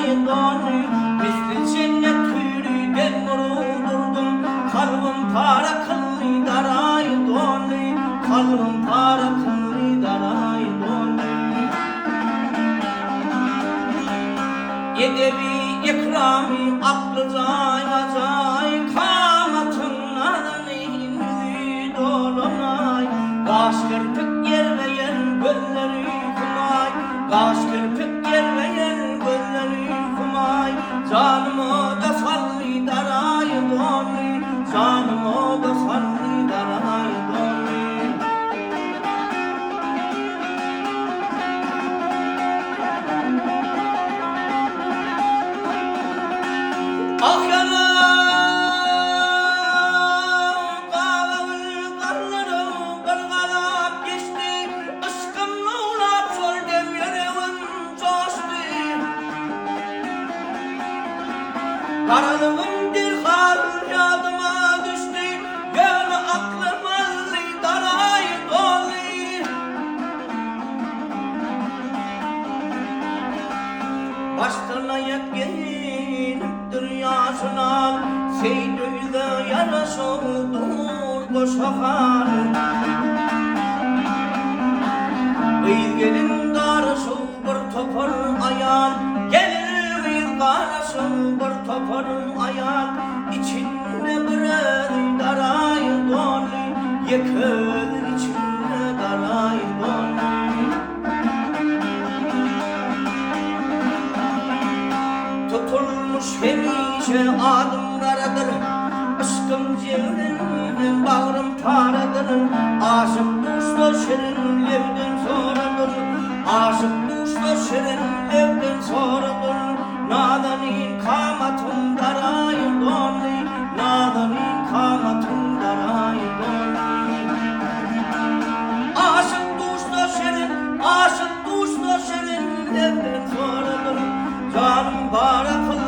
darayı donu misli cennet gülü ben vuruldurdum kalbim para kıllı darayı donu kalbim para kıllı darayı donu edebi ikrami aklı cay kamatın adını indi dolunay kaş kırpık yerleyen gölleri kumay kaş kırpık yerleyen gölleri kumay canımı da sallı darayı donu canımı da sallı darayı donu ah yanım kahveli karlarım kırgalap geçti aşkımla ulap çöldüm yüreğim coştu karanlığım bir hal yadıma düştü gönlü aklım allı darayı dolu başlarına yetkin dünyasına seydüyle yanaşıldır koşakar Kıyıl gelin darışıl bir topar ayağın gelir kıyıl karışıl bir topar ayağın içinde birer darayı dolu yıkılır içinde darayı dolu tutulmuş hemişe adımlaradır aşkım cevrin bağrım taradır aşık kuşla şirin levden sonradır aşık kuşla şirin levden sonradır nadanin kamatın darayı donu nadanin kamatın darayı donu aşık kuşla şirin levden sonradır canım para kıl